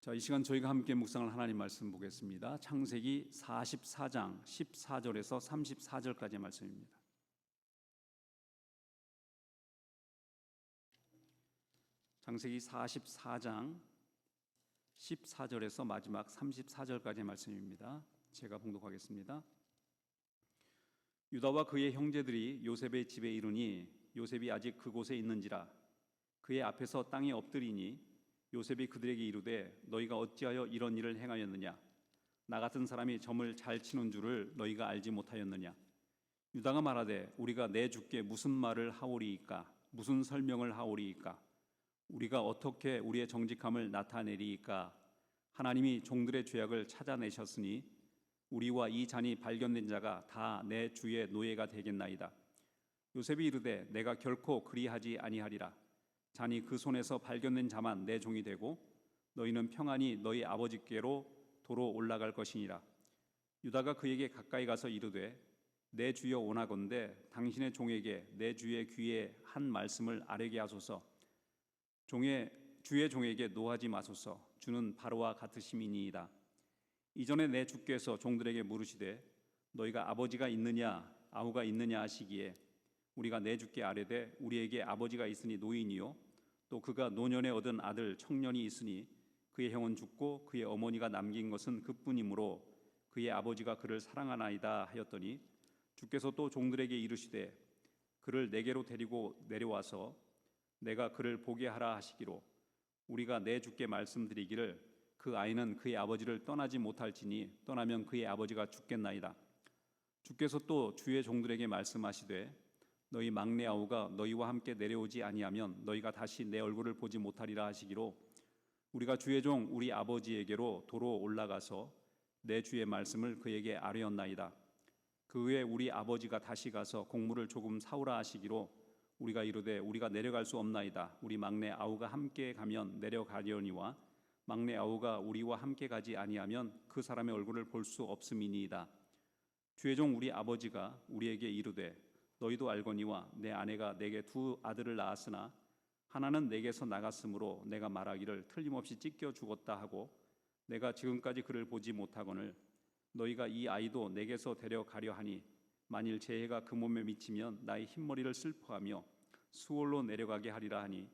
자, 이 시간 저희가 함께 묵상할 하나님 말씀 보겠습니다. 창세기 44장 14절에서 34절까지의 말씀입니다. 창세기 44장 14절에서 마지막 34절까지의 말씀입니다. 제가 봉독하겠습니다. 유다와 그의 형제들이 요셉의 집에 이르니 요셉이 아직 그곳에 있는지라. 그의 앞에서 땅에 엎드리니 요셉이 그들에게 이르되 너희가 어찌하여 이런 일을 행하였느냐? 나 같은 사람이 점을 잘 치는 줄을 너희가 알지 못하였느냐? 유다가 말하되 우리가 내 주께 무슨 말을 하오리이까? 무슨 설명을 하오리이까? 우리가 어떻게 우리의 정직함을 나타내리이까? 하나님이 종들의 죄악을 찾아내셨으니 우리와 이 잔이 발견된 자가 다 내 주의 노예가 되겠나이다. 요셉이 이르되 내가 결코 그리하지 아니하리라. 잔이 그 손에서 발견된 자만 내 종이 되고 너희는 평안히 너희 아버지께로 도로 올라갈 것이니라. 유다가 그에게 가까이 가서 이르되 내 주여 원하건대 당신의 종에게 내 주의 귀에 한 말씀을 아뢰게 하소서. 주의 종에게 노하지 마소서. 주는 바로와 같으심이니이다. 이전에 내 주께서 종들에게 물으시되 너희가 아버지가 있느냐 아우가 있느냐 하시기에 우리가 내 주께 아뢰되 우리에게 아버지가 있으니 노인이요 또 그가 노년에 얻은 아들 청년이 있으니 그의 형은 죽고 그의 어머니가 남긴 것은 그뿐이므로 그의 아버지가 그를 사랑하나이다 하였더니 주께서 또 종들에게 이르시되 그를 내게로 데리고 내려와서 내가 그를 보게 하라 하시기로 우리가 내 주께 말씀드리기를 그 아이는 그의 아버지를 떠나지 못할지니 떠나면 그의 아버지가 죽겠나이다. 주께서 또 주의 종들에게 말씀하시되 너희 막내 아우가 너희와 함께 내려오지 아니하면 너희가 다시 내 얼굴을 보지 못하리라 하시기로 우리가 주의 종 우리 아버지에게로 도로 올라가서 내 주의 말씀을 그에게 아뢰었나이다. 그 후에 우리 아버지가 다시 가서 곡물을 조금 사오라 하시기로 우리가 이르되 우리가 내려갈 수 없나이다. 우리 막내 아우가 함께 가면 내려가려니와 막내 아우가 우리와 함께 가지 아니하면 그 사람의 얼굴을 볼 수 없음이니이다. 주의 종 우리 아버지가 우리에게 이르되 너희도 알거니와 내 아내가 내게 두 아들을 낳았으나 하나는 내게서 나갔으므로 내가 말하기를 틀림없이 찢겨 죽었다 하고 내가 지금까지 그를 보지 못하거늘 너희가 이 아이도 내게서 데려가려 하니 만일 재해가 그 몸에 미치면 나의 흰머리를 슬퍼하며 수월로 내려가게 하리라 하니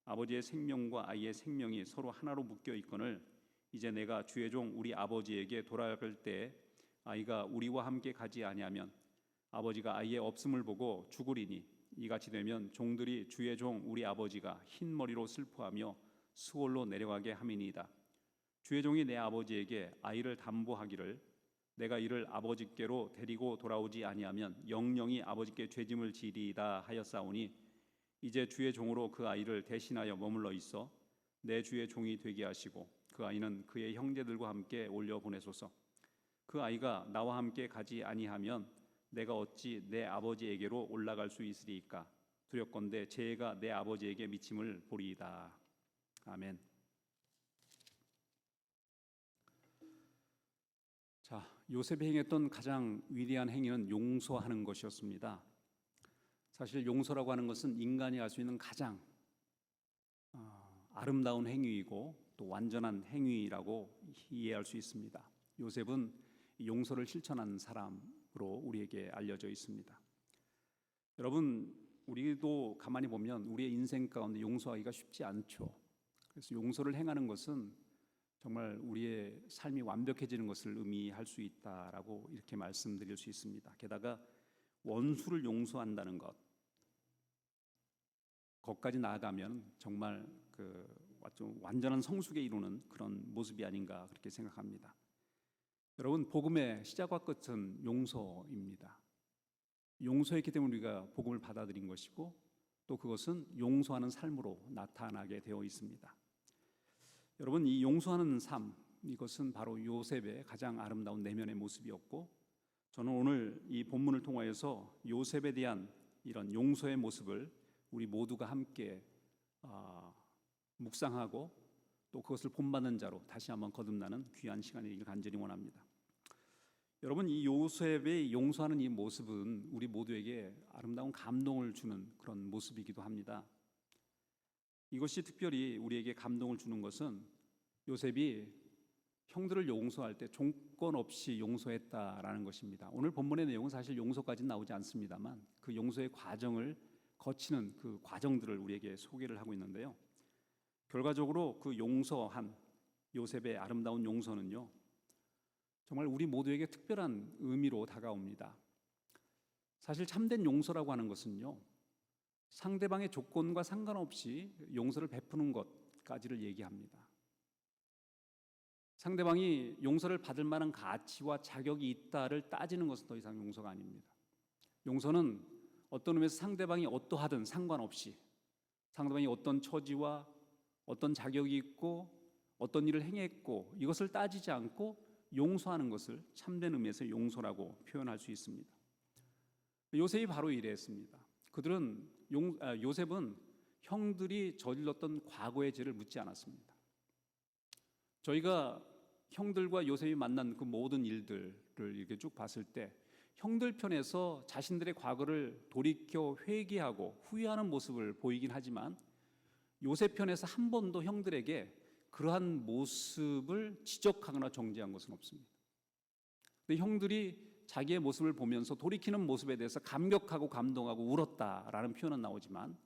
아버지의 생명과 아이의 생명이 서로 하나로 묶여 있거늘 이제 내가 주의 종 우리 아버지에게 돌아갈 때 아이가 우리와 함께 가지 아니하면 아버지가 아이의 없음을 보고 죽으리니 이같이 되면 종들이 주의 종 우리 아버지가 흰 머리로 슬퍼하며 수월로 내려가게 함이니이다. 주의 종이 내 아버지에게 아이를 담보하기를 내가 이를 아버지께로 데리고 돌아오지 아니하면 영영이 아버지께 죄짐을 지리이다 하였사오니 이제 주의 종으로 그 아이를 대신하여 머물러 있어 내 주의 종이 되게 하시고 그 아이는 그의 형제들과 함께 올려 보내소서. 그 아이가 나와 함께 가지 아니하면 내가 어찌 내 아버지에게로 올라갈 수 있으리이까? 두렵건대 재해가 내 아버지에게 미침을 보리이다. 아멘. 자, 요셉이 행했던 가장 위대한 행위는 용서하는 것이었습니다. 사실 용서라고 하는 것은 인간이 할 수 있는 가장 아름다운 행위이고 또 완전한 행위라고 이해할 수 있습니다. 요셉은 용서를 실천한 사람으로 우리에게 알려져 있습니다. 여러분, 우리도 가만히 보면 우리의 인생 가운데 용서하기가 쉽지 않죠. 그래서 용서를 행하는 것은 정말 우리의 삶이 완벽해지는 것을 의미할 수 있다라고 이렇게 말씀드릴 수 있습니다. 게다가 원수를 용서한다는 것까지 나아가면 정말 좀 완전한 성숙에 이루는 그런 모습이 아닌가 그렇게 생각합니다. 여러분, 복음의 시작과 끝은 용서입니다. 용서했기 때문에 우리가 복음을 받아들인 것이고 또 그것은 용서하는 삶으로 나타나게 되어 있습니다. 여러분, 이 용서하는 삶, 이것은 바로 요셉의 가장 아름다운 내면의 모습이었고 저는 오늘 이 본문을 통하여서 요셉에 대한 이런 용서의 모습을 우리 모두가 함께 묵상하고 또 그것을 본받는 자로 다시 한번 거듭나는 귀한 시간이길 간절히 원합니다. 여러분, 이 요셉의 용서하는 이 모습은 우리 모두에게 아름다운 감동을 주는 그런 모습이기도 합니다. 이것이 특별히 우리에게 감동을 주는 것은 요셉이 형들을 용서할 때 조건 없이 용서했다라는 것입니다. 오늘 본문의 내용은 사실 용서까지는 나오지 않습니다만 그 용서의 과정을 거치는 그 과정들을 우리에게 소개를 하고 있는데요. 결과적으로 그 용서한 요셉의 아름다운 용서는요, 정말 우리 모두에게 특별한 의미로 다가옵니다. 사실 참된 용서라고 하는 것은요, 상대방의 조건과 상관없이 용서를 베푸는 것까지를 얘기합니다. 상대방이 용서를 받을 만한 가치와 자격이 있다를 따지는 것은 더 이상 용서가 아닙니다. 용서는 어떤 의미에서 상대방이 어떠하든 상관없이 상대방이 어떤 처지와 어떤 자격이 있고 어떤 일을 행했고 이것을 따지지 않고 용서하는 것을 참된 의미에서 용서라고 표현할 수 있습니다. 요셉이 바로 이랬습니다. 요셉은 형들이 저질렀던 과거의 죄를 묻지 않았습니다. 저희가 형들과 요셉이 만난 그 모든 일들을 이렇게 쭉 봤을 때 형들 편에서 자신들의 과거를 돌이켜 회개하고 후회하는 모습을 보이긴 하지만 요셉 편에서 한 번도 형들에게 그러한 모습을 지적하거나 정죄한 것은 없습니다. 근데 형들이 자기의 모습을 보면서 돌이키는 모습에 대해서 감격하고 감동하고 울었다라는 표현은 나오지만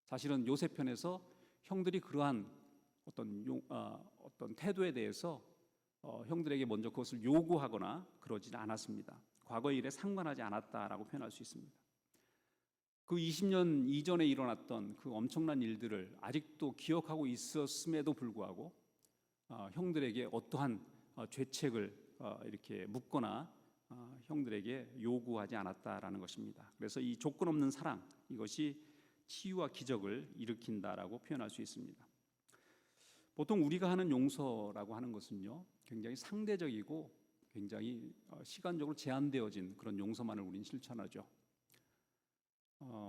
사실은 요셉 편에서 형들이 그러한 어떤 태도에 대해서 형들에게 먼저 그것을 요구하거나 그러지 않았습니다. 과거의 일에 상관하지 않았다라고 표현할 수 있습니다. 그 20년 이전에 일어났던 그 엄청난 일들을 아직도 기억하고 있었음에도 불구하고 형들에게 어떠한 죄책을 이렇게 묻거나 형들에게 요구하지 않았다라는 것입니다. 그래서 이 조건 없는 사랑, 이것이 치유와 기적을 일으킨다라고 표현할 수 있습니다. 보통 우리가 하는 용서라고 하는 것은요, 굉장히 상대적이고 굉장히 시간적으로 제한되어진 그런 용서만을 우리는 실천하죠.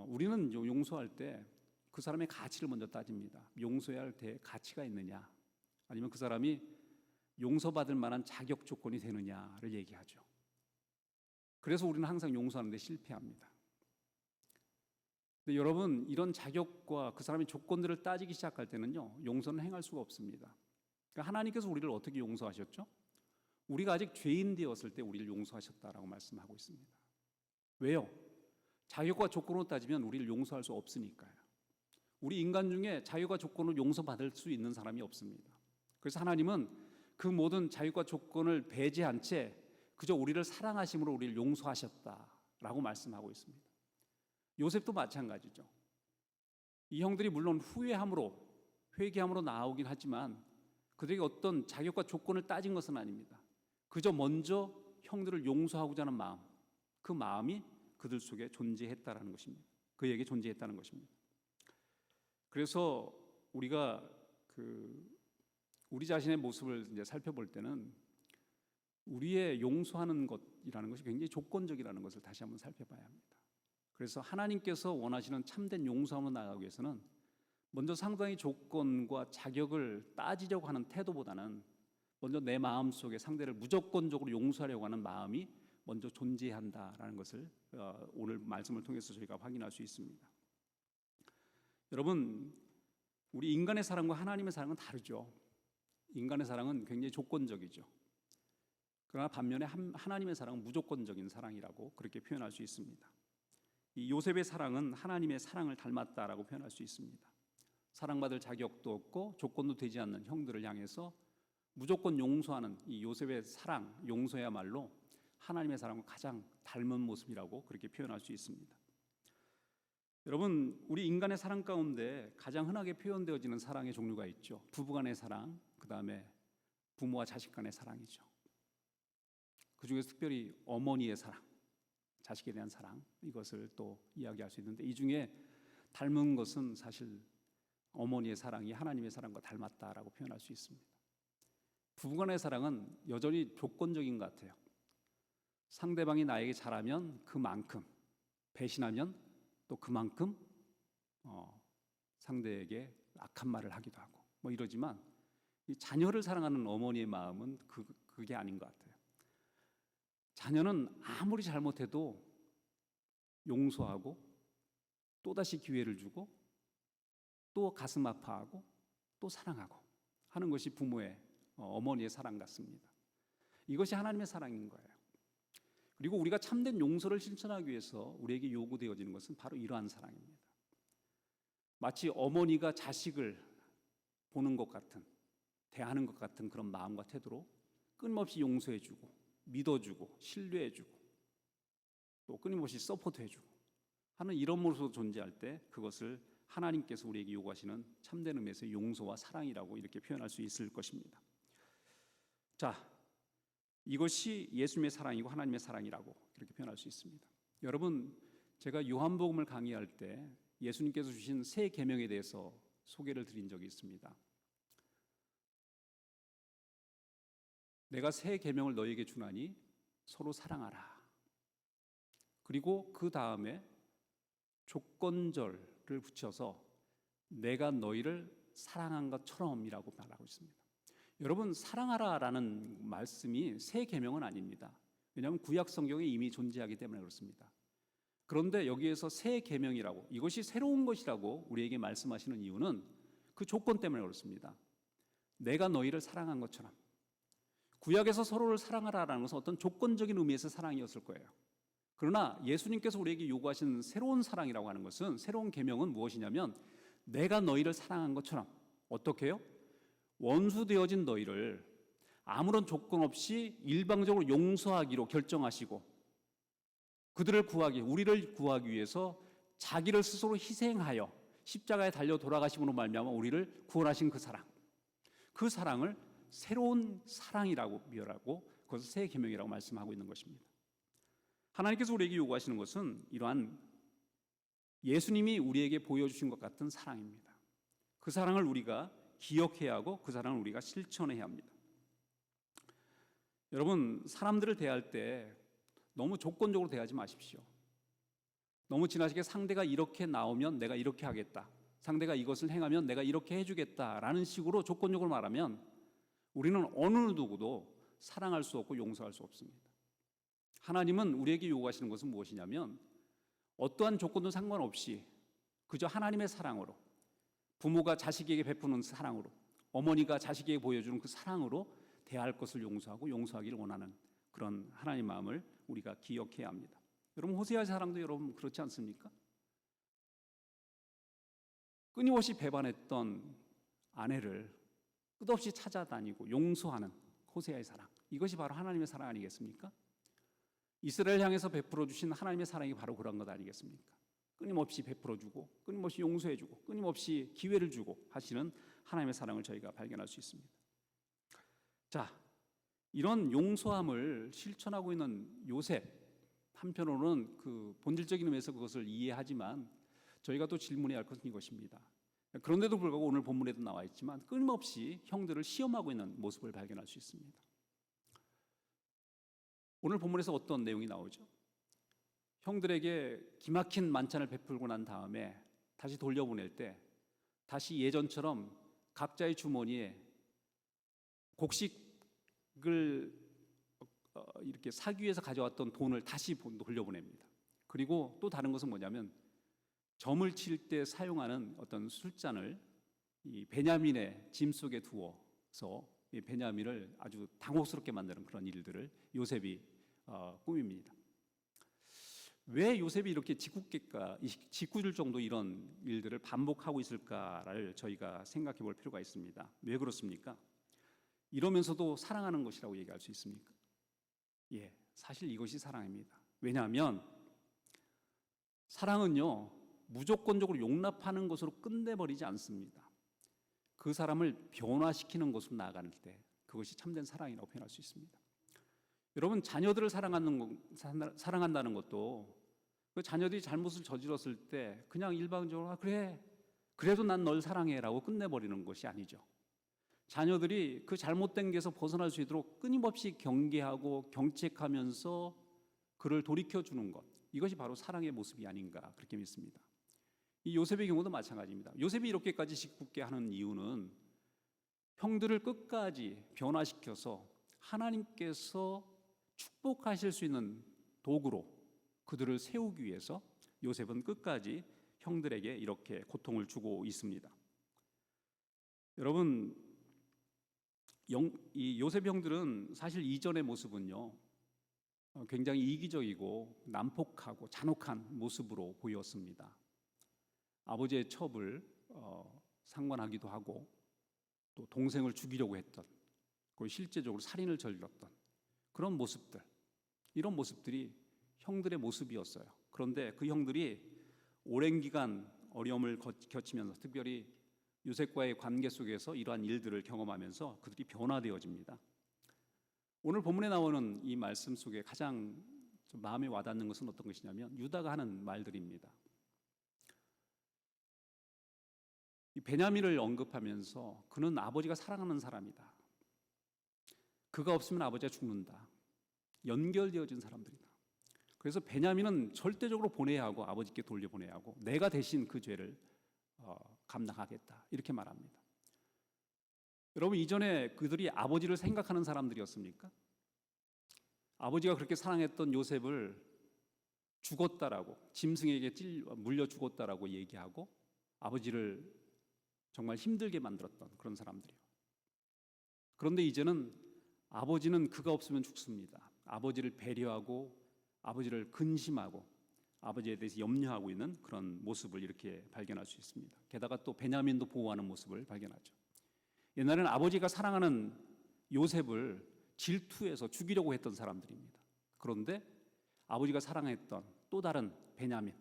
우리는 용서할 때 그 사람의 가치를 먼저 따집니다. 용서해야 할 가치가 있느냐, 아니면 그 사람이 용서받을 만한 자격 조건이 되느냐를 얘기하죠. 그래서 우리는 항상 용서하는 데 실패합니다. 근데 여러분, 이런 자격과 그 사람의 조건들을 따지기 시작할 때는요, 용서는 행할 수가 없습니다. 그러니까 하나님께서 우리를 어떻게 용서하셨죠? 우리가 아직 죄인 되었을 때 우리를 용서하셨다라고 말씀하고 있습니다. 왜요? 자격과 조건으로 따지면 우리를 용서할 수 없으니까요. 우리 인간 중에 자격과 조건을 용서받을 수 있는 사람이 없습니다. 그래서 하나님은 그 모든 자격과 조건을 배제한 채 그저 우리를 사랑하심으로 우리를 용서하셨다라고 말씀하고 있습니다. 요셉도 마찬가지죠. 이 형들이 물론 후회함으로 회개함으로 나오긴 하지만 그들에게 어떤 자격과 조건을 따진 것은 아닙니다. 그저 먼저 형들을 용서하고자 하는 마음, 그 마음이 그들 속에 존재했다라는 것입니다. 그에게 존재했다는 것입니다. 그래서 우리가 우리 자신의 모습을 이제 살펴볼 때는 우리의 용서하는 것이라는 것이 굉장히 조건적이라는 것을 다시 한번 살펴봐야 합니다. 그래서 하나님께서 원하시는 참된 용서함으로 나아가기 위해서는 먼저 상대의 조건과 자격을 따지려고 하는 태도보다는 먼저 내 마음속에 상대를 무조건적으로 용서하려고 하는 마음이 먼저 존재한다라는 것을 오늘 말씀을 통해서 저희가 확인할 수 있습니다. 여러분, 우리 인간의 사랑과 하나님의 사랑은 다르죠. 인간의 사랑은 굉장히 조건적이죠. 그러나 반면에 하나님의 사랑은 무조건적인 사랑이라고 그렇게 표현할 수 있습니다. 이 요셉의 사랑은 하나님의 사랑을 닮았다라고 표현할 수 있습니다. 사랑받을 자격도 없고 조건도 되지 않는 형들을 향해서 무조건 용서하는 이 요셉의 사랑, 용서야말로 하나님의 사랑과 가장 닮은 모습이라고 그렇게 표현할 수 있습니다. 여러분, 우리 인간의 사랑 가운데 가장 흔하게 표현되어지는 사랑의 종류가 있죠. 부부간의 사랑, 그 다음에 부모와 자식 간의 사랑이죠. 그 중에서 특별히 어머니의 사랑, 자식에 대한 사랑, 이것을 또 이야기할 수 있는데 이 중에 닮은 것은 사실 어머니의 사랑이 하나님의 사랑과 닮았다라고 표현할 수 있습니다. 부부간의 사랑은 여전히 조건적인 것 같아요. 상대방이 나에게 잘하면 그만큼, 배신하면 또 그만큼 상대에게 악한 말을 하기도 하고 뭐 이러지만 이 자녀를 사랑하는 어머니의 마음은 그게 아닌 것 같아요. 자녀는 아무리 잘못해도 용서하고 또다시 기회를 주고 또 가슴 아파하고 또 사랑하고 하는 것이 부모의 어머니의 사랑 같습니다. 이것이 하나님의 사랑인 거예요. 그리고 우리가 참된 용서를 실천하기 위해서 우리에게 요구되어지는 것은 바로 이러한 사랑입니다. 마치 어머니가 자식을 보는 것 같은, 대하는 것 같은 그런 마음과 태도로 끊임없이 용서해주고 믿어주고 신뢰해주고 또 끊임없이 서포트해주고 하는 이런 모습으로 존재할 때 그것을 하나님께서 우리에게 요구하시는 참된 의미에서 용서와 사랑이라고 이렇게 표현할 수 있을 것입니다. 자, 이것이 예수님의 사랑이고 하나님의 사랑이라고 그렇게 표현할 수 있습니다. 여러분, 제가 요한복음을 강의할 때 예수님께서 주신 새 계명에 대해서 소개를 드린 적이 있습니다. 내가 새 계명을 너희에게 주나니 서로 사랑하라. 그리고 그 다음에 조건절을 붙여서 내가 너희를 사랑한 것처럼이라고 말하고 있습니다. 여러분, 사랑하라라는 말씀이 새 계명은 아닙니다. 왜냐하면 구약 성경에 이미 존재하기 때문에 그렇습니다. 그런데 여기에서 새 계명이라고, 이것이 새로운 것이라고 우리에게 말씀하시는 이유는 그 조건 때문에 그렇습니다. 내가 너희를 사랑한 것처럼. 구약에서 서로를 사랑하라라는 것은 어떤 조건적인 의미에서 사랑이었을 거예요. 그러나 예수님께서 우리에게 요구하시는 새로운 사랑이라고 하는 것은, 새로운 계명은 무엇이냐면 내가 너희를 사랑한 것처럼. 어떻게 해요? 원수 되어진 너희를 아무런 조건 없이 일방적으로 용서하기로 결정하시고 우리를 구하기 위해서 자기를 스스로 희생하여 십자가에 달려 돌아가심으로 말미암아 우리를 구원하신 그 사랑을 새로운 사랑이라고 비유하고 그것을 새 계명이라고 말씀하고 있는 것입니다. 하나님께서 우리에게 요구하시는 것은 이러한 예수님이 우리에게 보여주신 것 같은 사랑입니다. 그 사랑을 우리가 기억해야 하고 그 사랑을 우리가 실천해야 합니다. 여러분, 사람들을 대할 때 너무 조건적으로 대하지 마십시오. 너무 지나치게 상대가 이렇게 나오면 내가 이렇게 하겠다, 상대가 이것을 행하면 내가 이렇게 해주겠다라는 식으로 조건적으로 말하면 우리는 어느 누구도 사랑할 수 없고 용서할 수 없습니다. 하나님은 우리에게 요구하시는 것은 무엇이냐면 어떠한 조건도 상관없이 그저 하나님의 사랑으로, 부모가 자식에게 베푸는 사랑으로, 어머니가 자식에게 보여주는 그 사랑으로 대할 것을 용서하고 용서하기를 원하는 그런 하나님의 마음을 우리가 기억해야 합니다. 여러분, 호세아의 사랑도 여러분 그렇지 않습니까? 끊임없이 배반했던 아내를 끝없이 찾아다니고 용서하는 호세아의 사랑, 이것이 바로 하나님의 사랑 아니겠습니까? 이스라엘 향해서 베풀어 주신 하나님의 사랑이 바로 그런 것 아니겠습니까? 끊임없이 베풀어 주고 끊임없이 용서해 주고 끊임없이 기회를 주고 하시는 하나님의 사랑을 저희가 발견할 수 있습니다. 자, 이런 용서함을 실천하고 있는 요셉, 한편으로는 그 본질적인 의미에서 그것을 이해하지만 저희가 또 질문해야 할 것은 이것입니다. 그런데도 불구하고 오늘 본문에도 나와 있지만 끊임없이 형들을 시험하고 있는 모습을 발견할 수 있습니다. 오늘 본문에서 어떤 내용이 나오죠? 형들에게 기막힌 만찬을 베풀고 난 다음에 다시 돌려보낼 때 다시 예전처럼 각자의 주머니에 곡식을 이렇게 사기 위해서 가져왔던 돈을 다시 돌려보냅니다. 그리고 또 다른 것은 뭐냐면 점을 칠 때 사용하는 어떤 술잔을 이 베냐민의 짐 속에 두어서 이 베냐민을 아주 당혹스럽게 만드는 그런 일들을 요셉이 꾸밉니다. 왜 요셉이 이렇게 짓궂을 정도 이런 일들을 반복하고 있을까를 저희가 생각해 볼 필요가 있습니다. 왜 그렇습니까? 이러면서도 사랑하는 것이라고 얘기할 수 있습니까? 예, 사실 이것이 사랑입니다. 왜냐하면 사랑은요, 무조건적으로 용납하는 것으로 끝내버리지 않습니다. 그 사람을 변화시키는 것으로 나아가는 때 그것이 참된 사랑이라고 표현할 수 있습니다. 여러분, 자녀들을 사랑한다는 것도 그 자녀들이 잘못을 저질렀을 때 그냥 일방적으로 그래, 그래도 난 널 사랑해라고 끝내버리는 것이 아니죠. 자녀들이 그 잘못된 게서 벗어날 수 있도록 끊임없이 경계하고 경책하면서 그를 돌이켜주는 것, 이것이 바로 사랑의 모습이 아닌가 그렇게 믿습니다. 이 요셉의 경우도 마찬가지입니다. 요셉이 이렇게까지 짓궂게 하는 이유는 형들을 끝까지 변화시켜서 하나님께서 축복하실 수 있는 도구로 그들을 세우기 위해서 요셉은 끝까지 형들에게 이렇게 고통을 주고 있습니다. 여러분, 이 요셉 형들은 사실 이전의 모습은요, 굉장히 이기적이고 난폭하고 잔혹한 모습으로 보였습니다. 아버지의 첩을 상관하기도 하고 또 동생을 죽이려고 했던, 그리고 실제적으로 살인을 저질렀던 그런 모습들, 이런 모습들이 형들의 모습이었어요. 그런데 그 형들이 오랜 기간 어려움을 겪으면서, 특별히 요셉과의 관계 속에서 이러한 일들을 경험하면서 그들이 변화되어집니다. 오늘 본문에 나오는 이 말씀 속에 가장 좀 마음에 와닿는 것은 어떤 것이냐면 유다가 하는 말들입니다. 이 베냐민을 언급하면서 그는 아버지가 사랑하는 사람이다. 그가 없으면 아버지가 죽는다. 연결되어진 사람들이다. 그래서 베냐민은 절대적으로 보내야 하고 아버지께 돌려보내야 하고 내가 대신 그 죄를 감당하겠다, 이렇게 말합니다. 여러분, 이전에 그들이 아버지를 생각하는 사람들이었습니까? 아버지가 그렇게 사랑했던 요셉을 죽었다라고, 짐승에게 물려 죽었다라고 얘기하고 아버지를 정말 힘들게 만들었던 그런 사람들이요. 그런데 이제는 아버지는 그가 없으면 죽습니다. 아버지를 배려하고 아버지를 근심하고 아버지에 대해서 염려하고 있는 그런 모습을 이렇게 발견할 수 있습니다. 게다가 또 베냐민도 보호하는 모습을 발견하죠. 옛날에는 아버지가 사랑하는 요셉을 질투해서 죽이려고 했던 사람들입니다. 그런데 아버지가 사랑했던 또 다른 베냐민,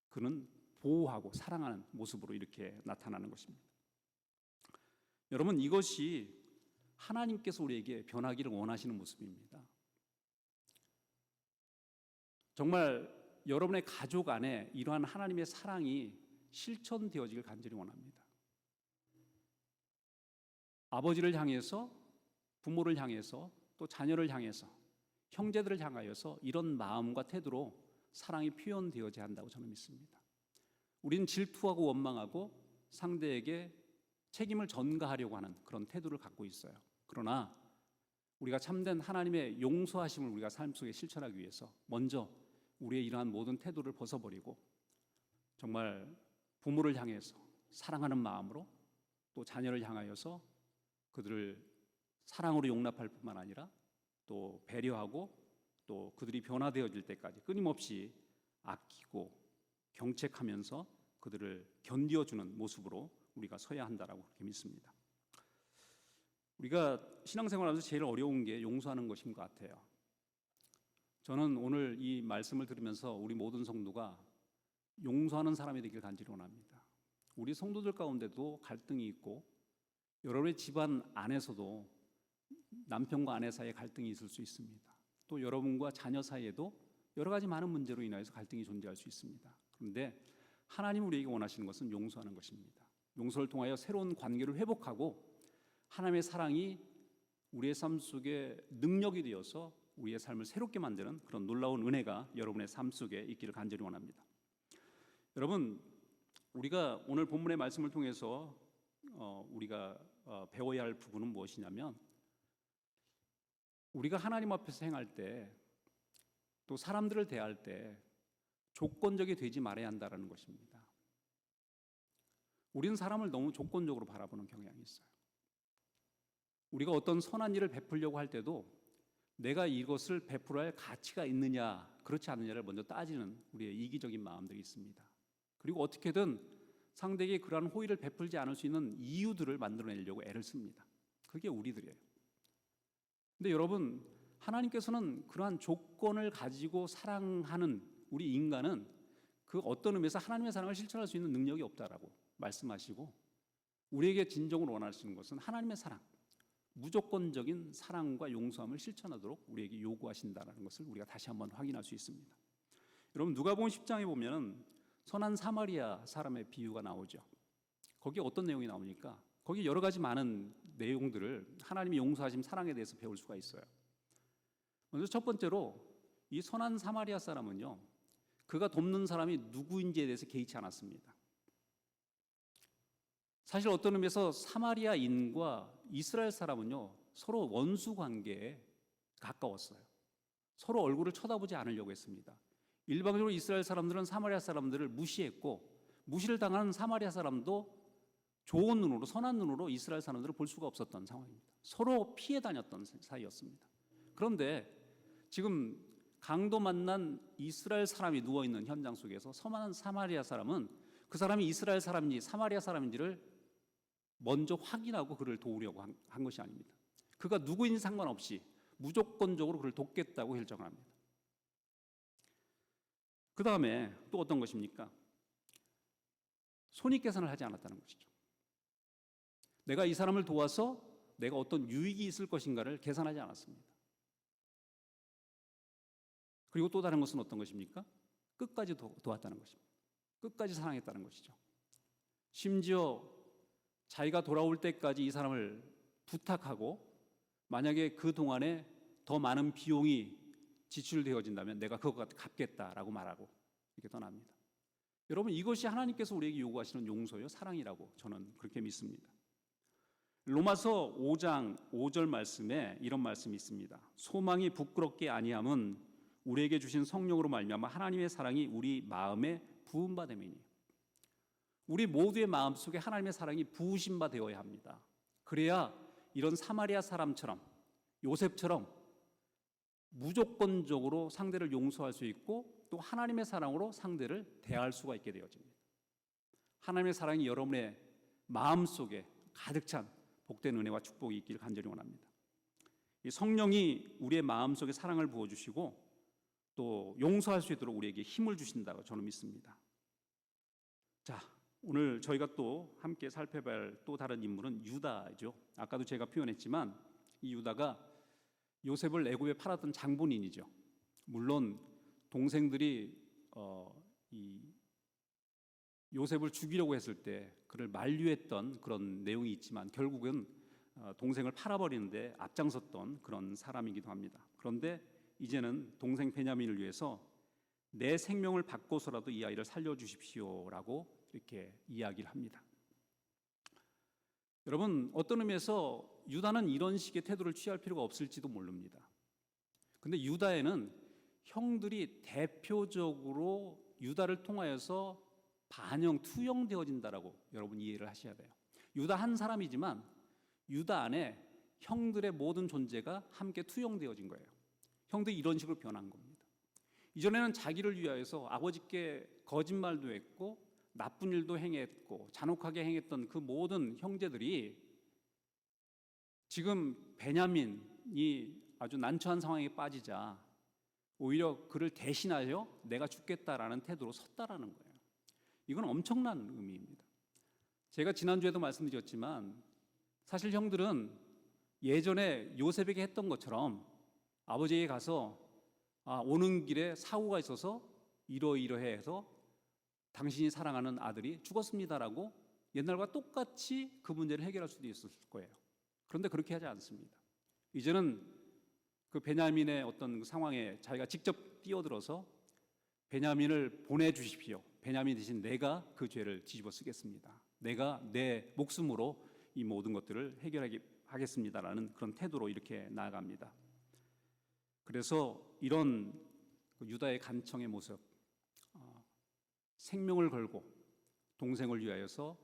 그는 보호하고 사랑하는 모습으로 이렇게 나타나는 것입니다. 여러분, 이것이 하나님께서 우리에게 변하기를 원하시는 모습입니다. 정말 여러분의 가족 안에 이러한 하나님의 사랑이 실천되어지길 간절히 원합니다. 아버지를 향해서, 부모를 향해서, 또 자녀를 향해서, 형제들을 향하여서 이런 마음과 태도로 사랑이 표현되어져야 한다고 저는 믿습니다. 우리는 질투하고 원망하고 상대에게 책임을 전가하려고 하는 그런 태도를 갖고 있어요. 그러나 우리가 참된 하나님의 용서하심을 우리가 삶 속에 실천하기 위해서 먼저 우리의 이러한 모든 태도를 벗어버리고 정말 부모를 향해서 사랑하는 마음으로, 또 자녀를 향하여서 그들을 사랑으로 용납할 뿐만 아니라 또 배려하고 또 그들이 변화되어질 때까지 끊임없이 아끼고 경책하면서 그들을 견디어주는 모습으로 우리가 서야 한다라고 그렇게 믿습니다. 우리가 신앙생활하면서 제일 어려운 게 용서하는 것인 것 같아요. 저는 오늘 이 말씀을 들으면서 우리 모든 성도가 용서하는 사람이 되길 간절히 원합니다. 우리 성도들 가운데도 갈등이 있고 여러분의 집안 안에서도 남편과 아내 사이에 갈등이 있을 수 있습니다. 또 여러분과 자녀 사이에도 여러 가지 많은 문제로 인하여서 갈등이 존재할 수 있습니다. 그런데 하나님 우리에게 원하시는 것은 용서하는 것입니다. 용서를 통하여 새로운 관계를 회복하고 하나님의 사랑이 우리의 삶 속에 능력이 되어서 우리의 삶을 새롭게 만드는 그런 놀라운 은혜가 여러분의 삶 속에 있기를 간절히 원합니다. 여러분, 우리가 오늘 본문의 말씀을 통해서 우리가 배워야 할 부분은 무엇이냐면, 우리가 하나님 앞에서 행할 때, 또 사람들을 대할 때 조건적이 되지 말아야 한다는 것입니다. 우리는 사람을 너무 조건적으로 바라보는 경향이 있어요. 우리가 어떤 선한 일을 베풀려고 할 때도 내가 이것을 베풀어야 할 가치가 있느냐 그렇지 않느냐를 먼저 따지는 우리의 이기적인 마음들이 있습니다. 그리고 어떻게든 상대에게 그러한 호의를 베풀지 않을 수 있는 이유들을 만들어내려고 애를 씁니다. 그게 우리들이에요. 근데 여러분, 하나님께서는 그러한 조건을 가지고 사랑하는 우리 인간은 그 어떤 의미에서 하나님의 사랑을 실천할 수 있는 능력이 없다라고 말씀하시고, 우리에게 진정으로 원하시는 것은 하나님의 사랑, 무조건적인 사랑과 용서함을 실천하도록 우리에게 요구하신다는 것을 우리가 다시 한번 확인할 수 있습니다. 여러분, 누가복음 10장에 보면 선한 사마리아 사람의 비유가 나오죠. 거기에 어떤 내용이 나오니까 거기 여러 가지 많은 내용들을 하나님의 용서하심, 사랑에 대해서 배울 수가 있어요. 먼저 첫 번째로 이 선한 사마리아 사람은요, 그가 돕는 사람이 누구인지에 대해서 개의치 않았습니다. 사실 어떤 의미에서 사마리아인과 이스라엘 사람은요, 서로 원수 관계에 가까웠어요. 서로 얼굴을 쳐다보지 않으려고 했습니다. 일방적으로 이스라엘 사람들은 사마리아 사람들을 무시했고, 무시를 당하는 사마리아 사람도 좋은 눈으로, 선한 눈으로 이스라엘 사람들을 볼 수가 없었던 상황입니다. 서로 피해 다녔던 사이였습니다. 그런데 지금 강도 만난 이스라엘 사람이 누워있는 현장 속에서 서만한 사마리아 사람은 그 사람이 이스라엘 사람인지 사마리아 사람인지를 먼저 확인하고 그를 도우려고 한 것이 아닙니다. 그가 누구인지 상관없이 무조건적으로 그를 돕겠다고 결정을 합니다. 그 다음에 또 어떤 것입니까? 손익계산을 하지 않았다는 것이죠. 내가 이 사람을 도와서 내가 어떤 유익이 있을 것인가를 계산하지 않았습니다. 그리고 또 다른 것은 어떤 것입니까? 끝까지 도왔다는 것입니다. 끝까지 사랑했다는 것이죠. 심지어 자기가 돌아올 때까지 이 사람을 부탁하고 만약에 그 동안에 더 많은 비용이 지출되어진다면 내가 그것 갚겠다라고 말하고 이렇게 떠납니다. 여러분, 이것이 하나님께서 우리에게 요구하시는 용서요, 사랑이라고 저는 그렇게 믿습니다. 로마서 5장 5절 말씀에 이런 말씀이 있습니다. 소망이 부끄럽게 아니함은 우리에게 주신 성령으로 말미암아 하나님의 사랑이 우리 마음에 부은 바 됨이니. 우리 모두의 마음속에 하나님의 사랑이 부으신 바 되어야 합니다. 그래야 이런 사마리아 사람처럼, 요셉처럼 무조건적으로 상대를 용서할 수 있고 또 하나님의 사랑으로 상대를 대할 수가 있게 되어집니다. 하나님의 사랑이 여러분의 마음속에 가득 찬 복된 은혜와 축복이 있기를 간절히 원합니다. 이 성령이 우리의 마음속에 사랑을 부어주시고 또 용서할 수 있도록 우리에게 힘을 주신다고 저는 믿습니다. 자, 오늘 저희가 또 함께 살펴봐야 할 또 다른 인물은 유다죠. 아까도 제가 표현했지만 이 유다가 요셉을 애굽에 팔았던 장본인이죠. 물론 동생들이 이 요셉을 죽이려고 했을 때 그를 만류했던 그런 내용이 있지만 결국은 동생을 팔아버리는데 앞장섰던 그런 사람이기도 합니다. 그런데 이제는 동생 베냐민을 위해서 내 생명을 바꿔서라도 이 아이를 살려주십시오라고 이렇게 이야기를 합니다. 여러분, 어떤 의미에서 유다는 이런 식의 태도를 취할 필요가 없을지도 모릅니다. 근데 유다에는 형들이 대표적으로 유다를 통하여서 투영되어진다라고 여러분 이해를 하셔야 돼요. 유다 한 사람이지만 유다 안에 형들의 모든 존재가 함께 투영되어진 거예요. 형들이 이런 식으로 변한 겁니다. 이전에는 자기를 위하여서 아버지께 거짓말도 했고 나쁜 일도 행했고 잔혹하게 행했던 그 모든 형제들이 지금 베냐민이 아주 난처한 상황에 빠지자 오히려 그를 대신하여 내가 죽겠다라는 태도로 섰다라는 거예요. 이건 엄청난 의미입니다. 제가 지난주에도 말씀드렸지만 사실 형들은 예전에 요셉에게 했던 것처럼 아버지에게 가서 오는 길에 사고가 있어서 이러이러해 해서 당신이 사랑하는 아들이 죽었습니다라고 옛날과 똑같이 그 문제를 해결할 수도 있었을 거예요. 그런데 그렇게 하지 않습니다. 이제는 그 베냐민의 어떤 상황에 자기가 직접 뛰어들어서 베냐민을 보내주십시오. 베냐민 대신 내가 그 죄를 뒤집어 쓰겠습니다. 내가 내 목숨으로 이 모든 것들을 해결하겠습니다라는 그런 태도로 이렇게 나아갑니다. 그래서 이런 유다의 간청의 모습, 생명을 걸고 동생을 위하여서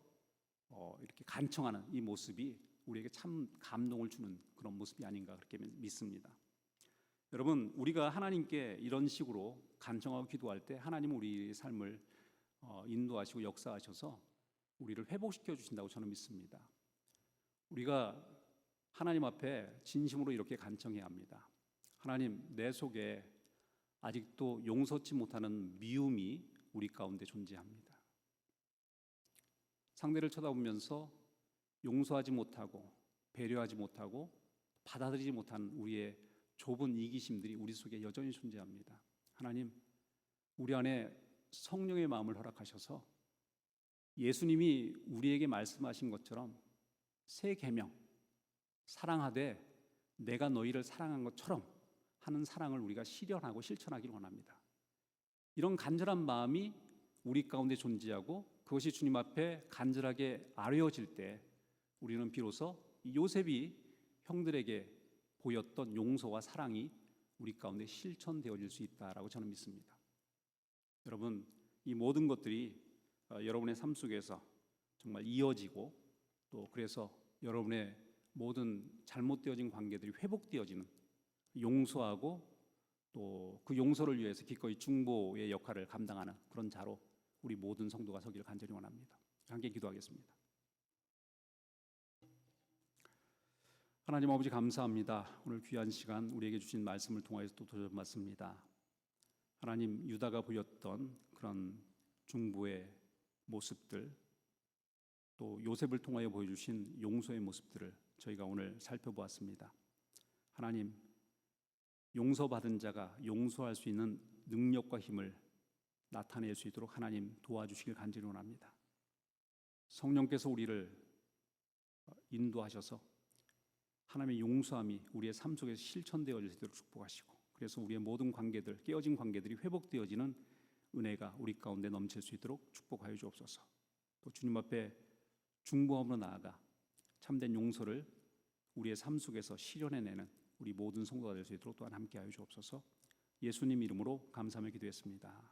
이렇게 간청하는 이 모습이 우리에게 참 감동을 주는 그런 모습이 아닌가 그렇게 믿습니다. 여러분, 우리가 하나님께 이런 식으로 간청하고 기도할 때 하나님은 우리의 삶을 인도하시고 역사하셔서 우리를 회복시켜 주신다고 저는 믿습니다. 우리가 하나님 앞에 진심으로 이렇게 간청해야 합니다. 하나님, 내 속에 아직도 용서치 못하는 미움이 우리 가운데 존재합니다. 상대를 쳐다보면서 용서하지 못하고 배려하지 못하고 받아들이지 못한 우리의 좁은 이기심들이 우리 속에 여전히 존재합니다. 하나님, 우리 안에 성령의 마음을 허락하셔서 예수님이 우리에게 말씀하신 것처럼 새 계명, 사랑하되 내가 너희를 사랑한 것처럼 하는 사랑을 우리가 실현하고 실천하기를 원합니다. 이런 간절한 마음이 우리 가운데 존재하고 그것이 주님 앞에 간절하게 아뢰어질 때 우리는 비로소 요셉이 형들에게 보였던 용서와 사랑이 우리 가운데 실천되어질 수 있다라고 저는 믿습니다. 여러분, 이 모든 것들이 여러분의 삶 속에서 정말 이어지고 또 그래서 여러분의 모든 잘못되어진 관계들이 회복되어지는, 용서하고 또 그 용서를 위해서 기꺼이 중보의 역할을 감당하는 그런 자로 우리 모든 성도가 서기를 간절히 원합니다. 함께 기도하겠습니다. 하나님 아버지 감사합니다. 오늘 귀한 시간 우리에게 주신 말씀을 통하여서 또 도전받습니다. 하나님, 유다가 보였던 그런 중보의 모습들, 또 요셉을 통하여 보여주신 용서의 모습들을 저희가 오늘 살펴보았습니다. 하나님, 용서받은 자가 용서할 수 있는 능력과 힘을 나타낼 수 있도록 하나님 도와주시길 간절히 원합니다. 성령께서 우리를 인도하셔서 하나님의 용서함이 우리의 삶 속에서 실천되어지도록 축복하시고, 그래서 우리의 모든 관계들, 깨어진 관계들이 회복되어지는 은혜가 우리 가운데 넘칠 수 있도록 축복하여 주옵소서. 또 주님 앞에 중보함으로 나아가 참된 용서를 우리의 삶 속에서 실현해내는 우리 모든 성도가 될 수 있도록 또한 함께하여 주옵소서. 예수님 이름으로 감사하며 기도했습니다.